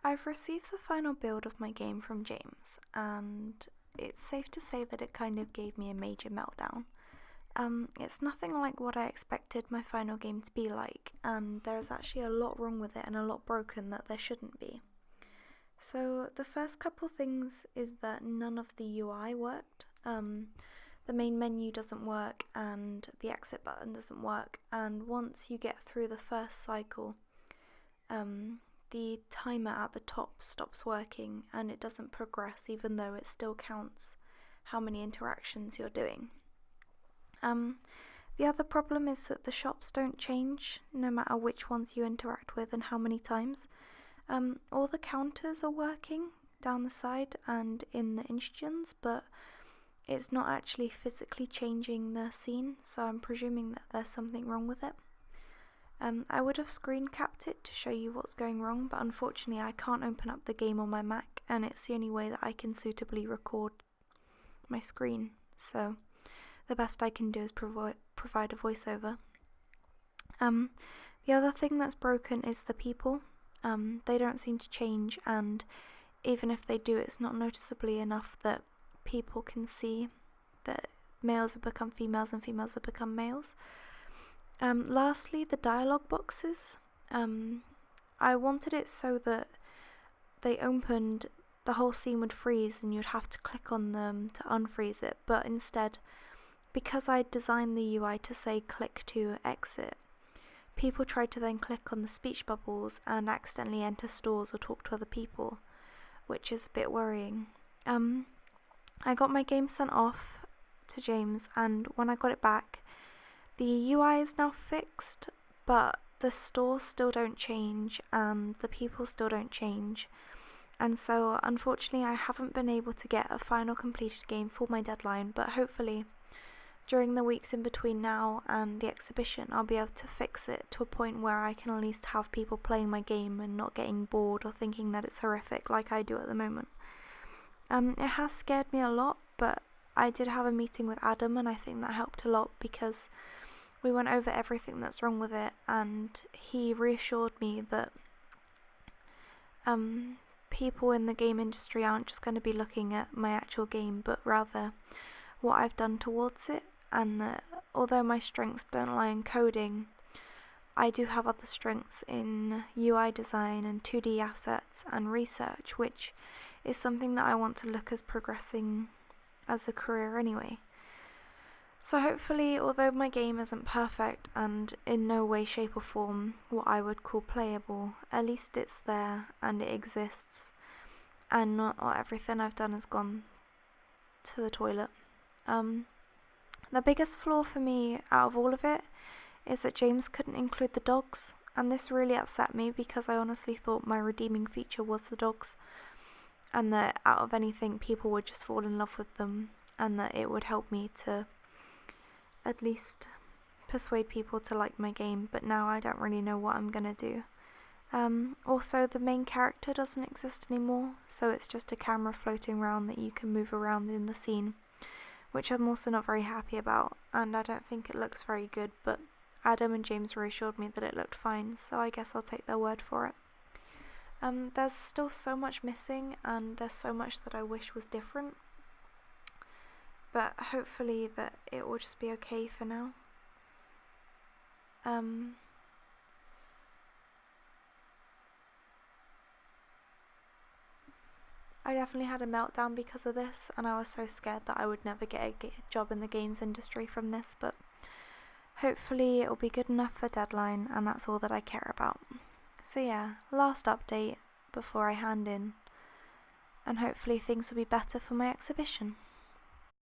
I've received the final build of my game from James, and it's safe to say that it kind of gave me a major meltdown. It's nothing like what I expected my final game to be like, and there's actually a lot wrong with it and a lot broken that there shouldn't be. So the first couple things is that none of the UI worked. The main menu doesn't work and the exit button doesn't work, and once you get through the first cycle, the timer at the top stops working and it doesn't progress even though it still counts how many interactions you're doing. The other problem is that the shops don't change no matter which ones you interact with and how many times. All the counters are working down the side and in the instructions, but it's not actually physically changing the scene, so I'm presuming that there's something wrong with it. I would have screen capped it to show you what's going wrong, but unfortunately I can't open up the game on my Mac, and it's the only way that I can suitably record my screen, so the best I can do is provide a voiceover. The other thing that's broken is the people. They don't seem to change, and even if they do, it's not noticeably enough that people can see that males have become females and females have become males. Lastly, the dialogue boxes. I wanted it so that they opened, the whole scene would freeze and you'd have to click on them to unfreeze it, but instead, because I designed the UI to say click to exit, people tried to then click on the speech bubbles and accidentally enter stores or talk to other people, which is a bit worrying. I got my game sent off to James, and when I got it back, the UI is now fixed, but the stores still don't change and the people still don't change. And so unfortunately I haven't been able to get a final completed game for my deadline, but hopefully during the weeks in between now and the exhibition I'll be able to fix it to a point where I can at least have people playing my game and not getting bored or thinking that it's horrific like I do at the moment. It has scared me a lot, but I did have a meeting with Adam and I think that helped a lot because we went over everything that's wrong with it, and he reassured me that people in the game industry aren't just going to be looking at my actual game, but rather what I've done towards it, and that although my strengths don't lie in coding, I do have other strengths in UI design and 2D assets and research, which is something that I want to look as progressing as a career anyway. So hopefully, although my game isn't perfect and in no way, shape or form what I would call playable, at least it's there and it exists, and not everything I've done has gone to the toilet. The biggest flaw for me out of all of it is that James couldn't include the dogs, and this really upset me because I honestly thought my redeeming feature was the dogs, and that out of anything people would just fall in love with them, and that it would help me to at least persuade people to like my game, but now I don't really know what I'm gonna do. Also, the main character doesn't exist anymore, so it's just a camera floating around that you can move around in the scene, which I'm also not very happy about, and I don't think it looks very good, but Adam and James reassured me that it looked fine, so I guess I'll take their word for it. There's still so much missing, and there's so much that I wish was different, but hopefully that it will just be okay for now. I definitely had a meltdown because of this, and I was so scared that I would never get a job in the games industry from this, but hopefully it will be good enough for deadline, and that's all that I care about. So yeah, last update before I hand in, and hopefully things will be better for my exhibition.